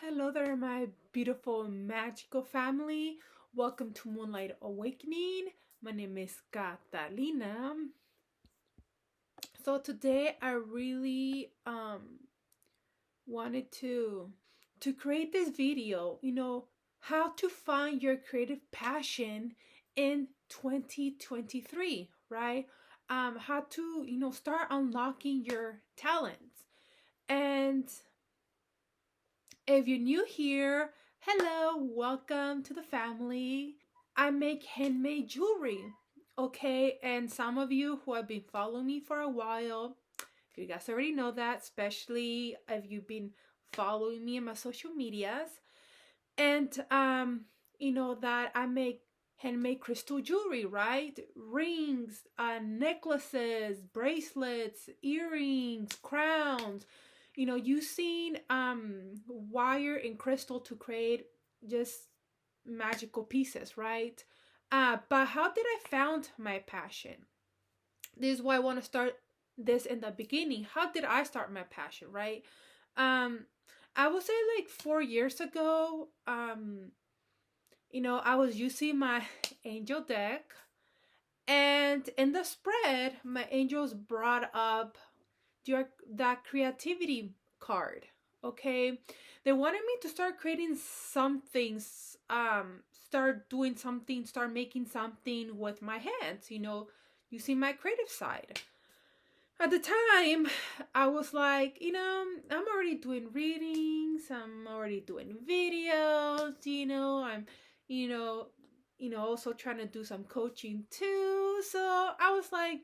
Hello there, my beautiful magical family. Welcome to Moonlight Awakening. My name is Catalina. So today I really wanted to create this video, how to find your creative passion in 2023, right? How to, start unlocking your talents. And if you're new here, hello, welcome to the family. I make handmade jewelry, okay? And some of you who have been following me for a while, if you guys already know that, especially if you've been following me in my social medias, and you know that I make handmade crystal jewelry, right? Rings, necklaces, bracelets, earrings, crowns, using wire and crystal to create just magical pieces, right? But how did I found my passion? This is why I want to start this in the beginning. How did I start my passion, right? um I would say like 4 years ago. I was using my angel deck, and in the spread my angels brought up that creativity card. Okay, they wanted me to start creating some things, start doing something, start making something with my hands, using my creative side. At the time, I was like, I'm already doing readings, I'm already doing videos, I'm, you know, also trying to do some coaching too. So I was like,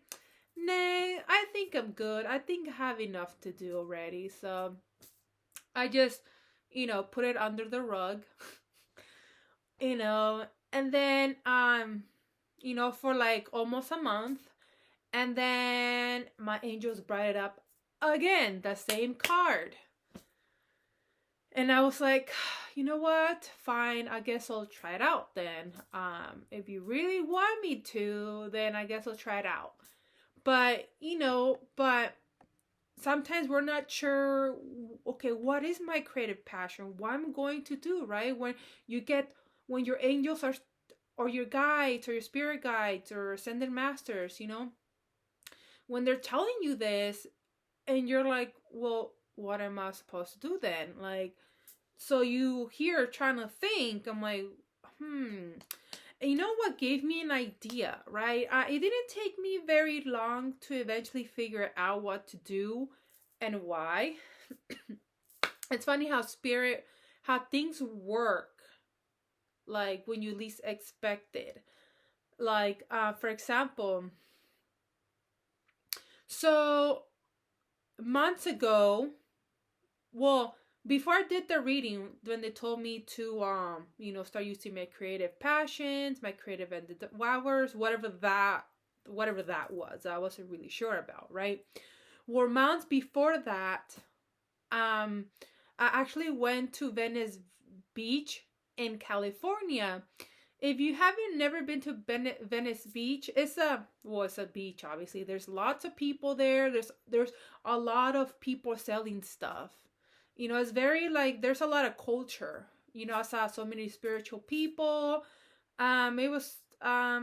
nah, I think I'm good. I think I have enough to do already. So I just, put it under the rug, you know, and then, for like almost a month. And then my angels brought it up again, the same card. And I was like, you know what? Fine, I guess I'll try it out then. If you really want me to, then I guess I'll try it out. But sometimes we're not sure, okay, what is my creative passion? What I'm going to do, right? When your angels are, or your guides, or your spirit guides, or ascended masters, when they're telling you this, and you're like, well, what am I supposed to do then? Like, so you here trying to think. I'm like, and you know what gave me an idea, right? It didn't take me very long to eventually figure out what to do and why. It's funny how things work, like when you least expect it. Like, for example, so months ago, well, before I did the reading, when they told me to start using my creative passions, my creative endeavors, whatever that was, I wasn't really sure about, right? Well, months before that, um I actually went to Venice Beach in California. If you haven't never been to Venice Beach, it's a beach. Obviously, there's lots of people there. There's a lot of people selling stuff. It's very like there's a lot of culture. I saw so many spiritual people. It was a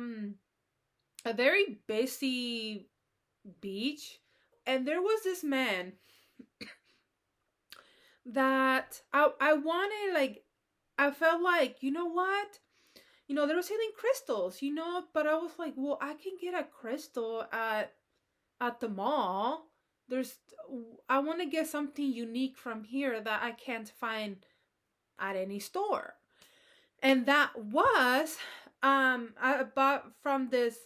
very busy beach, and there was this man that I wanted, like, I felt like, you know what? They were selling crystals, but I was like, well, I can get a crystal at the mall. There's I want to get something unique from here that I can't find at any store. And that was I bought from this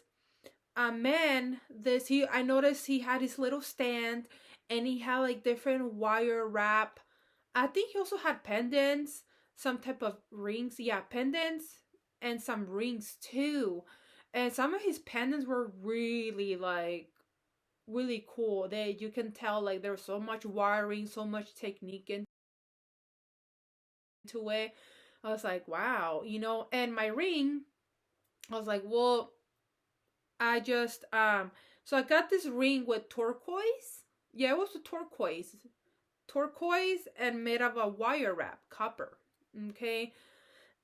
man, this he I noticed he had his little stand, and he had like different wire wrap. I think he also had pendants, some type of rings. Yeah, pendants and some rings too. And some of his pendants were really like really cool. You can tell like there's so much wiring, so much technique into it. I was like, wow, and my ring, I was like, well, I just so I got this ring with turquoise. Yeah, it was a turquoise. turquoise and made of a wire wrap, copper. Okay.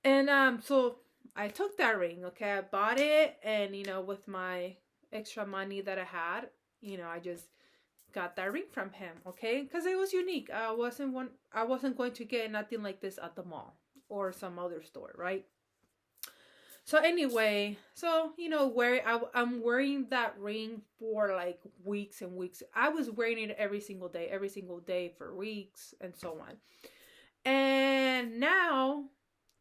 And so I took that ring, okay? I bought it, and with my extra money that I had, I just got that ring from him, okay? Because it was unique. I wasn't going to get nothing like this at the mall or some other store, right? So anyway, I'm wearing that ring for like weeks and weeks. I was wearing it every single day for weeks and so on. And now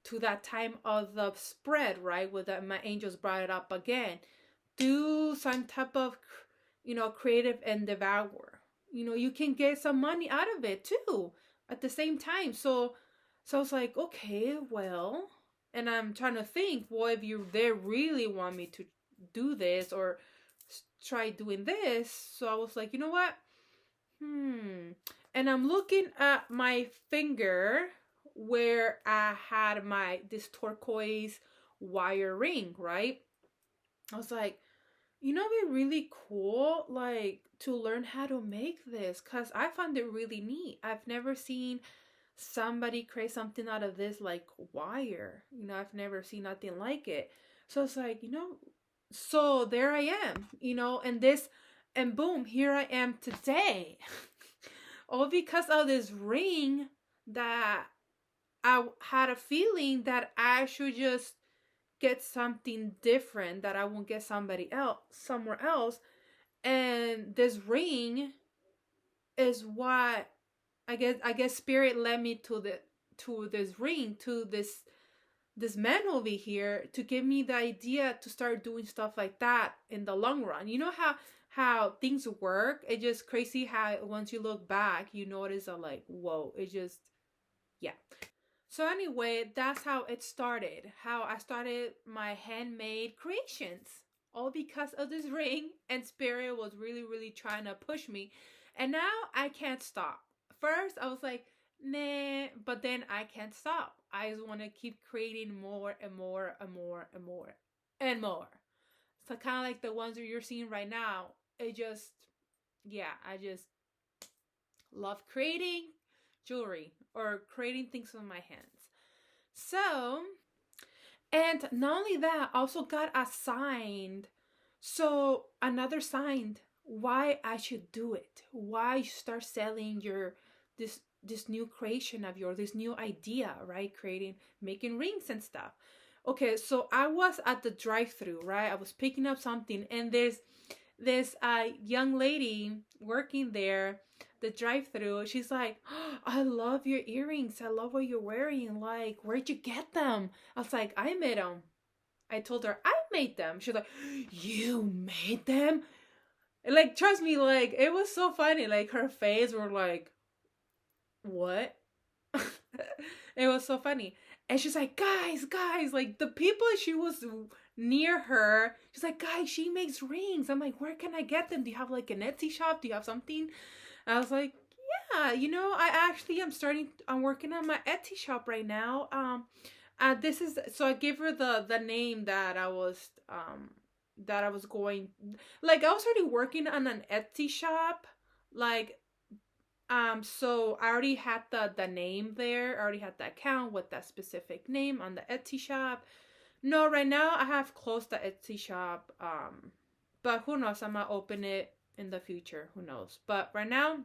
to that time of the spread, right? With that, my angels brought it up again. Do some type of, creative endeavor. You can get some money out of it too at the same time. So I was like, okay, well, and I'm trying to think, well, if they really want me to do this or try doing this, so I was like, you know what? And I'm looking at my finger where I had this turquoise wire ring, right? I was like, it'd be really cool, like, to learn how to make this, because I found it really neat. I've never seen somebody create something out of this, like, wire. I've never seen nothing like it. So it's like, so there I am, and boom, here I am today. All because of this ring that I had a feeling that I should just get something different, that I won't get somewhere else. And this ring is what I guess spirit led me to this ring, to this man over here, to give me the idea to start doing stuff like that in the long run. You know how things work. It's just crazy how once you look back, you notice that, like, whoa, it just, yeah. So anyway, that's how it started. How I started my handmade creations. All because of this ring, and spirit was really, really trying to push me. And now I can't stop. First, I was like, nah, but then I can't stop. I just want to keep creating more and more and more and more and more. So kind of like the ones that you're seeing right now. It just, yeah, I just love creating jewelry or creating things with my hands. So, and not only that, I also got assigned. So another sign why I should do it. Why you start selling this new creation of yours, this new idea, right? Making rings and stuff. Okay, so I was at the drive-through, right? I was picking up something, and there's this young lady working there, the drive-through. She's like, oh, I love your earrings. I love what you're wearing. Like, where'd you get them? I was like, I made them. I told her I made them. She's like, you made them? Like, trust me, like, it was so funny. Like, her face were like, what? It was so funny. And she's like, guys, like, the people she was near her, she's like, guys, she makes rings. I'm like, where can I get them? Do you have like an Etsy shop? Do you have something? I was like, yeah, I'm working on my Etsy shop right now. This is, so I gave her the name that I was going, like, I was already working on an Etsy shop, like, so I already had the name there. I already had the account with that specific name on the Etsy shop. No, right now I have closed the Etsy shop. But who knows? I might open it in the future. Who knows? But right now,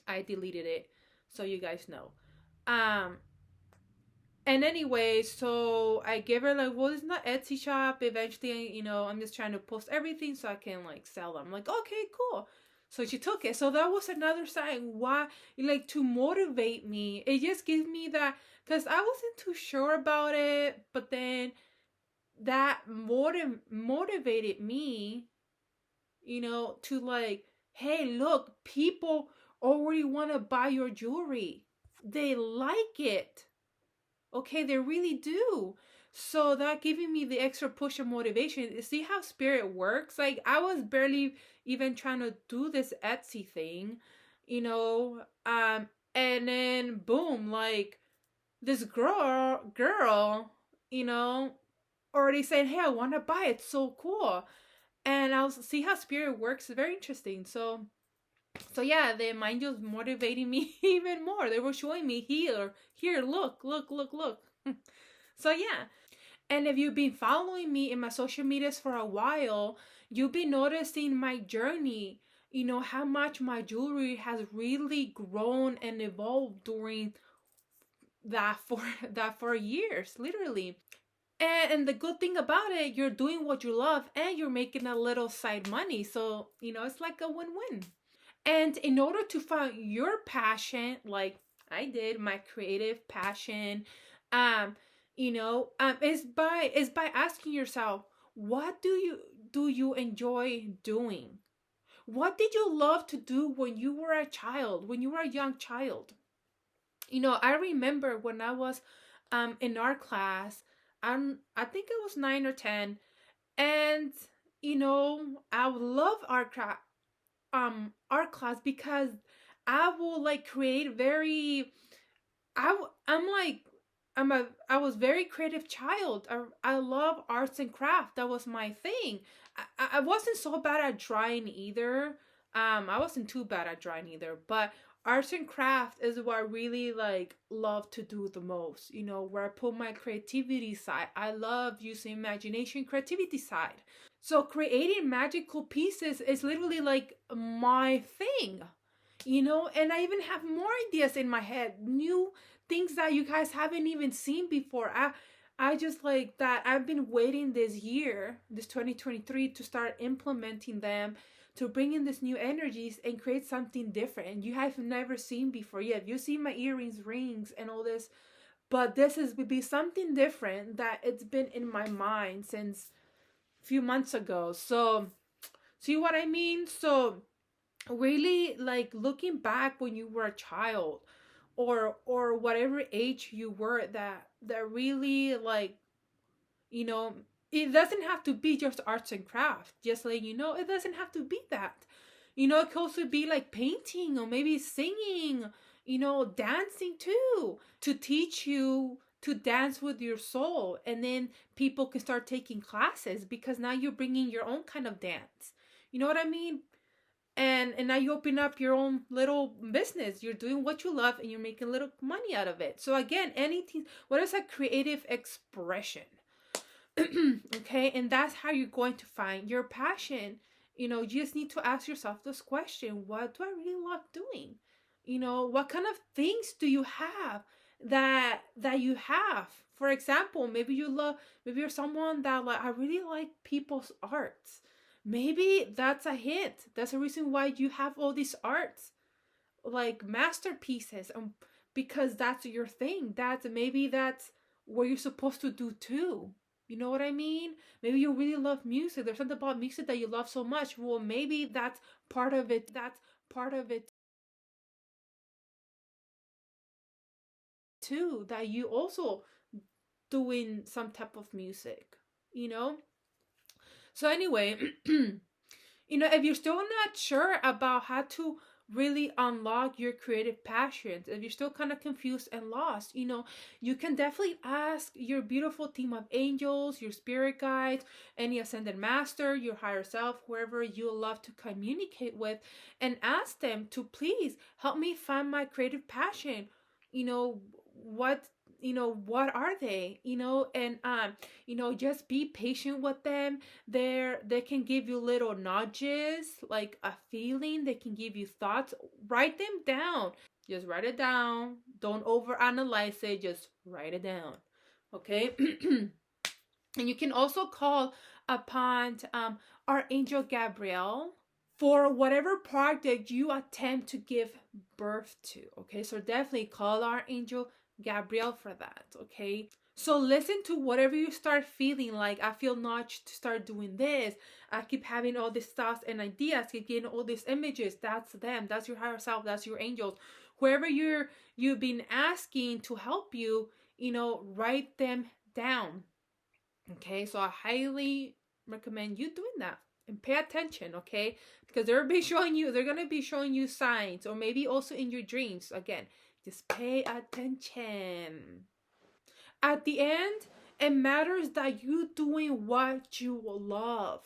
I deleted it, so you guys know. And anyway, so I gave her, like, well, it's not Etsy shop. Eventually, I'm just trying to post everything so I can, like, sell them. I'm like, okay, cool. So she took it. So that was another sign why, like, to motivate me. It just gives me that, because I wasn't too sure about it, but then that motivated me, to, like, hey, look, people already want to buy your jewelry. They like it. Okay, they really do. So that giving me the extra push of motivation. See how spirit works? Like, I was barely even trying to do this Etsy thing, and then boom, like, this girl, already saying, hey, I want to buy it. So cool. And I'll see how spirit works. It's very interesting. So So yeah, the mind just motivating me even more. They were showing me, here, look, look, look, look. So yeah. And if you've been following me in my social medias for a while, you'll be noticing my journey. You know how much my jewelry has really grown and evolved during that for years, literally. And the good thing about it, you're doing what you love and you're making a little side money. So, it's like a win-win. And in order to find your passion, like I did, my creative passion, um, is by asking yourself, what do you enjoy doing? What did you love to do when you were a child, when you were a young child? I remember when I was in art class, I think it was 9 or 10, and I would love art class because I will like create very I'm like I was very creative child. I love arts and craft. That was my thing. I wasn't so bad at drawing either. I wasn't too bad at drawing either, but arts and craft is what I really like love to do the most. Where I put my creativity side. I love using imagination, creativity side. So creating magical pieces is literally like my thing, and I even have more ideas in my head, new things that you guys haven't even seen before. I just like that I've been waiting this year, this 2023, to start implementing them, to bring in this new energies and create something different you have never seen before. Yeah, you see my earrings, rings, and all this, but this is would be something different that it's been in my mind since few months ago. So, see what I mean? So, really like looking back when you were a child, or whatever age you were, that really like, you know, it doesn't have to be just arts and crafts. Just like, it doesn't have to be that. It could also be like painting or maybe singing, dancing too, to teach you to dance with your soul. And then people can start taking classes because now you're bringing your own kind of dance. You know what I mean? And now you open up your own little business. You're doing what you love and you're making a little money out of it. So again, anything, what is a creative expression? Okay, and that's how you're going to find your passion. You just need to ask yourself this question: what do I really love doing? What kind of things do you have that you have? For example, maybe you're someone that like, I really like people's arts. Maybe that's a hint. That's a reason why you have all these arts, like masterpieces, because that's your thing. That's what you're supposed to do too. You know what I mean? Maybe you really love music. There's something about music that you love so much. Well, maybe that's part of it. That's part of it too. That you also doing some type of music. You know. So anyway, if you're still not sure about how to really unlock your creative passions, if you're still kind of confused and lost, you can definitely ask your beautiful team of angels, your spirit guides, any ascended master, your higher self, whoever you love to communicate with, and ask them to please help me find my creative passion. What what are they? And just be patient with them. They can give you little nudges, like a feeling. They can give you thoughts. Write them down. Just write it down. Don't overanalyze it. Just write it down. Okay. And you can also call upon Archangel Gabriel for whatever project you attempt to give birth to. Okay, so definitely call Archangel Gabriel for that. Okay, so listen to whatever you start feeling like. I feel nudged to start doing this. I keep having all these thoughts and ideas, keep getting all these images. That's them. That's your higher self. That's your angels. Whoever you've been asking to help you, write them down. Okay, so I highly recommend you doing that and pay attention, okay? Because they're gonna be showing you signs, or maybe also in your dreams. Again, just pay attention. At the end, it matters that you doing what you love.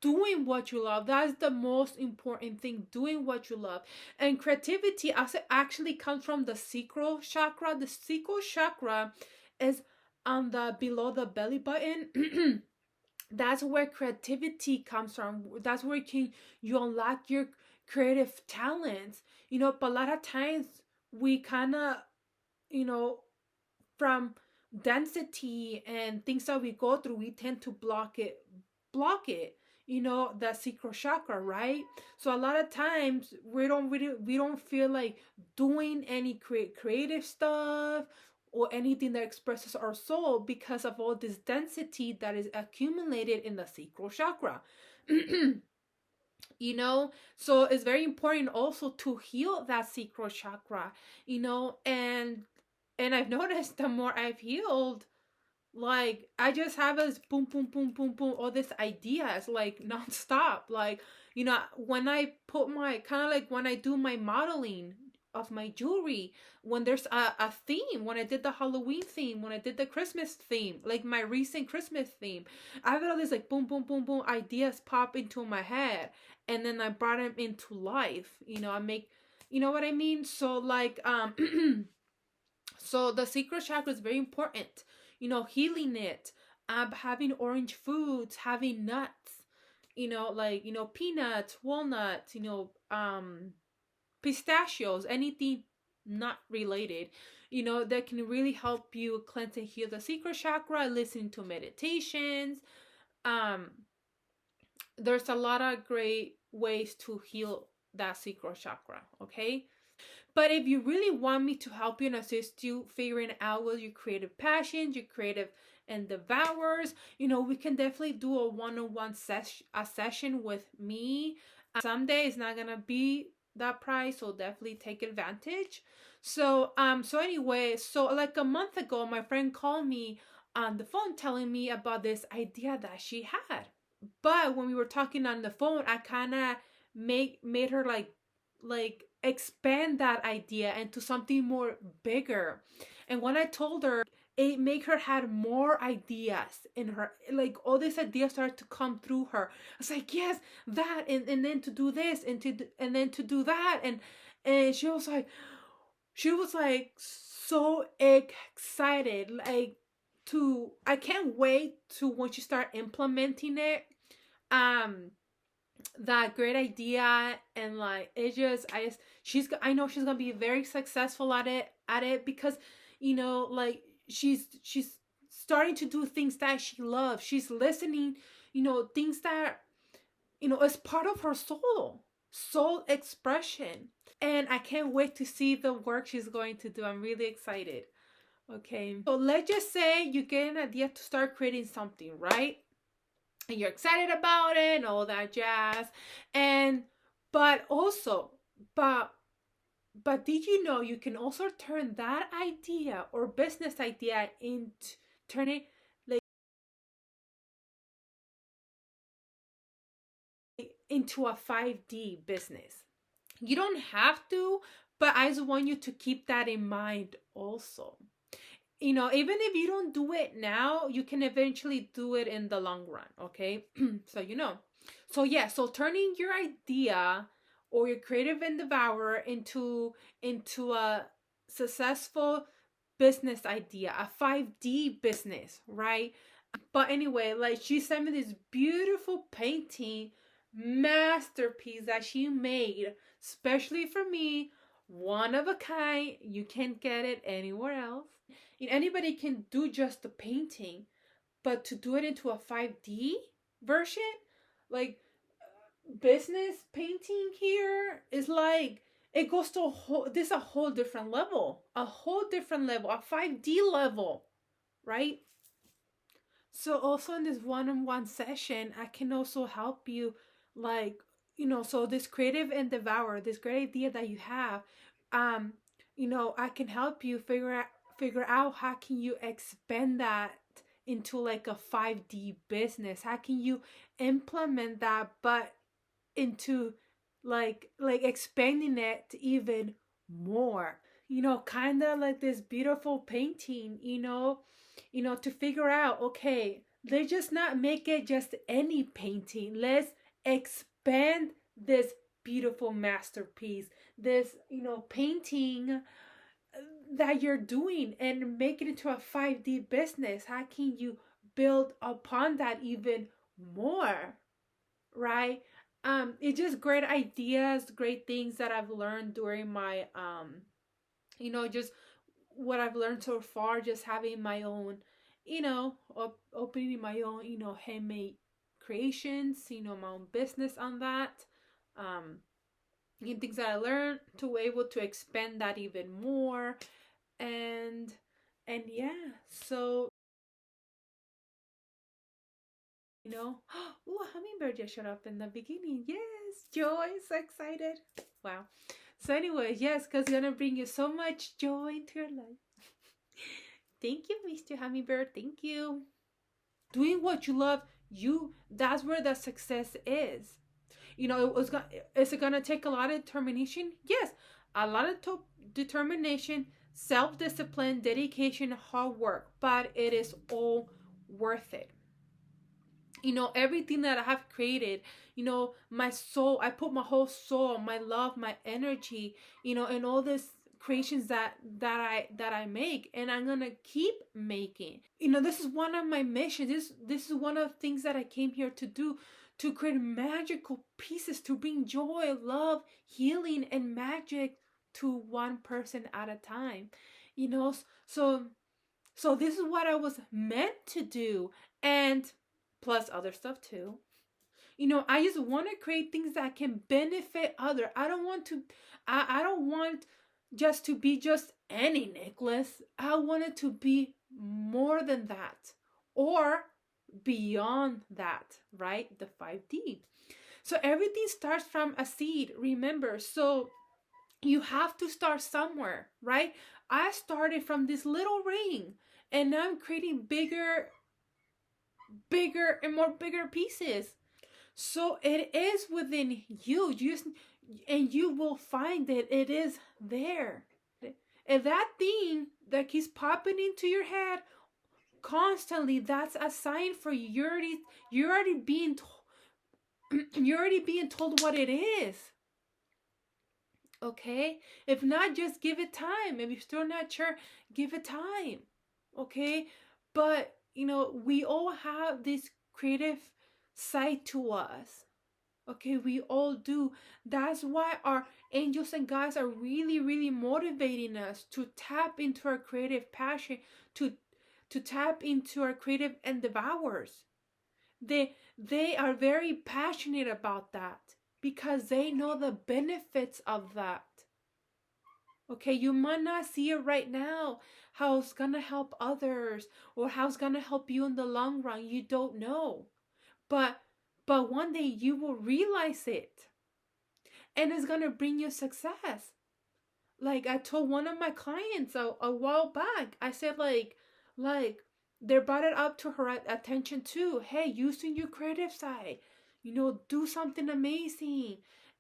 doing what you love. That's the most important thing, doing what you love. And creativity actually comes from the sacral chakra. The sacral chakra is on the below the belly button. That's where creativity comes from. That's where you unlock your creative talents. But a lot of times we kind of, you know, from density and things that we go through, we tend to block it, the sacral chakra, right? So a lot of times we don't feel like doing any creative stuff or anything that expresses our soul because of all this density that is accumulated in the sacral chakra. So it's very important also to heal that sacral chakra. And I've noticed the more I've healed, like I just have this boom boom boom boom boom, all these ideas like nonstop. Like, when I put my kind of like when I do my modeling of my jewelry, when there's a theme, when I did the Halloween theme, when I did the Christmas theme, like my recent Christmas theme, I have all these like boom boom boom boom ideas pop into my head, and then I brought them into life. I make, what I mean. So like so the sacral chakra is very important. Healing it, having orange foods, having nuts, like, peanuts, walnuts, pistachios, anything not related, that can really help you cleanse and heal the sacral chakra. Listening to meditations. Um, there's a lot of great ways to heal that sacral chakra, okay? But if you really want me to help you and assist you figuring out what your creative passions, your creative endeavors, we can definitely do a one-on-one session with me. Someday it's not gonna be that price, so definitely take advantage. So anyway, so like a month ago, my friend called me on the phone telling me about this idea that she had. But when we were talking on the phone, I kind of made her like expand that idea into something more bigger. And when I told her, it made her had more ideas in her, like all these ideas started to come through her. I was like, yes, that, and then to do this, and then to do that. And she was like so excited, like, I can't wait to once you start implementing it, um that great idea. And like I know she's gonna be very successful at it because like she's starting to do things that she loves. She's listening, things that is part of her soul expression. And I can't wait to see the work she's going to do. I'm really excited. Okay, so let's just say you get an idea to start creating something, right? And you're excited about it and all that jazz. And but also, but did you know you can also turn that idea or business idea into turn it like into a 5D business? You don't have to, but I just want you to keep that in mind also. Even if you don't do it now, you can eventually do it in the long run, okay? So yeah, so turning your idea or your creative endeavor into a successful business idea, a 5D business, right? But anyway, like she sent me this beautiful painting masterpiece that she made especially for me, one of a kind. You can't get it anywhere else. And anybody can do just the painting, but to do it into a 5D version, like business painting here is like it goes to a whole different level, a 5D level, right? So also in this one-on-one session, I can also help you, like, so this creative endeavor, this great idea that you have, um, I can help you figure out how can you expand that into like a 5D business. How can you implement that, but into like expanding it even more. Kind of like this beautiful painting, to figure out, okay, let's just not make it just any painting. Let's expand this beautiful masterpiece, this, painting that you're doing, and make it into a 5D business. How can you build upon that even more, right? It's just great ideas, great things that I've learned during my just what I've learned so far, just having my own, opening my own, handmade creations, my own business on that. Um, and things that I learned to able to expand that even more. And yeah, so oh, a hummingbird just showed up in the beginning. Yes, joy, so excited. Wow. So anyway, yes, because it's gonna bring you so much joy into your life. Thank you, Mr. Hummingbird. Thank you. Doing what you love, that's where the success is. Is it gonna take a lot of determination? Yes, a lot of determination, self-discipline, dedication, hard work, but it is all worth it. Everything that I have created, my soul, I put my whole soul, my love, my energy, in all this creations that I make, and I'm gonna keep making. This is one of my missions. This is one of the things that I came here to do, to create magical pieces, to bring joy, love, healing, and magic to one person at a time. So this is what I was meant to do, and plus other stuff too. I just want to create things that can benefit other. I don't want just to be just any necklace. I want it to be more than that, or beyond that, right? The 5D. So everything starts from a seed, remember. So you have to start somewhere, right? I started from this little ring, and now I'm creating bigger and more bigger pieces. So it is within you. And you will find that it is there. And that thing that keeps popping into your head constantly, that's a sign for you. You're already being you're already being told what it is. Okay? If not, just give it time. If you're still not sure, give it time. Okay? But, we all have this creative side to us. Okay, we all do. That's why our angels and guides are really, really motivating us to tap into our creative passion, to tap into our creative endeavors. They are very passionate about that because they know the benefits of that. Okay, you might not see it right now, how it's gonna help others or how it's gonna help you in the long run. You don't know. But one day you will realize it, and it's gonna bring you success. Like I told one of my clients a while back, I said like they brought it up to her attention too. Hey, using your creative side, do something amazing.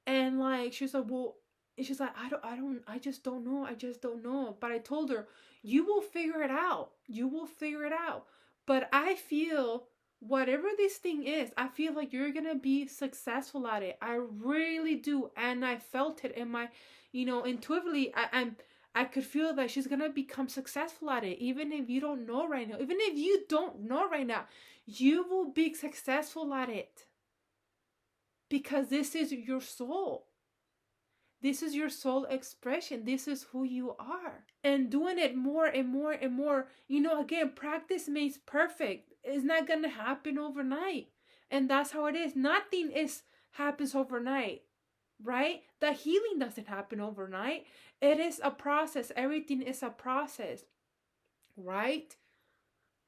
And like she's like, well, she's like, I just don't know. I just don't know. But I told her, you will figure it out. You will figure it out. But I feel whatever this thing is, I feel like you're gonna be successful at it. I really do. And I felt it in my, intuitively, I could feel that she's gonna become successful at it. Even if you don't know right now, even if you don't know right now, you will be successful at it. Because this is your soul. This is your soul expression. This is who you are. And doing it more and more and more, again, practice makes perfect. It's not going to happen overnight. And that's how it is. Nothing happens overnight, right? The healing doesn't happen overnight. It is a process. Everything is a process, right?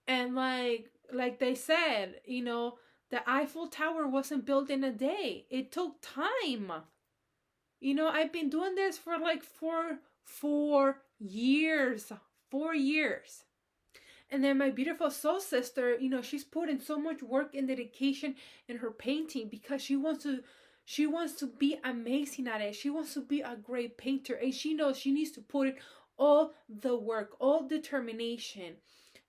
And like they said, the Eiffel Tower wasn't built in a day. It took time. I've been doing this for like 4 years. 4 years. And then my beautiful soul sister, she's put in so much work and dedication in her painting because she wants to be amazing at it. She wants to be a great painter, and she knows she needs to put in all the work, all determination,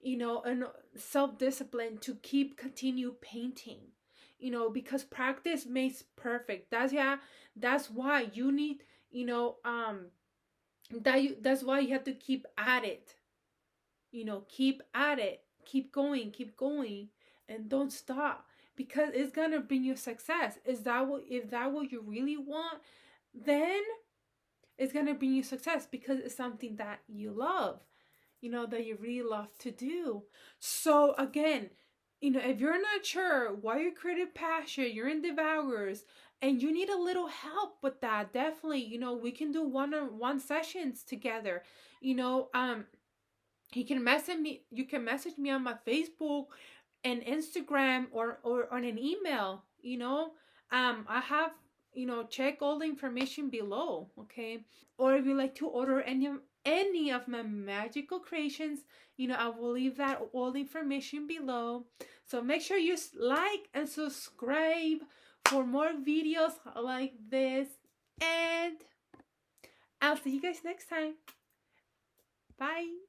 and self-discipline to continue painting, because practice makes perfect. That's why you need, that's why you have to keep at it. Keep at it, keep going, and don't stop, because it's gonna bring you success. If that what you really want, then it's gonna bring you success, because it's something that you love, that you really love to do. So again, if you're not sure why your creative passion, you're in Devourers, and you need a little help with that, definitely, we can do one-on-one sessions together. You know, you can message me on my Facebook and Instagram, or on an email. I have, check all the information below, okay? Or if you like to order any of my magical creations, I will leave that all the information below. So make sure you like and subscribe for more videos like this, and I'll see you guys next time. Bye.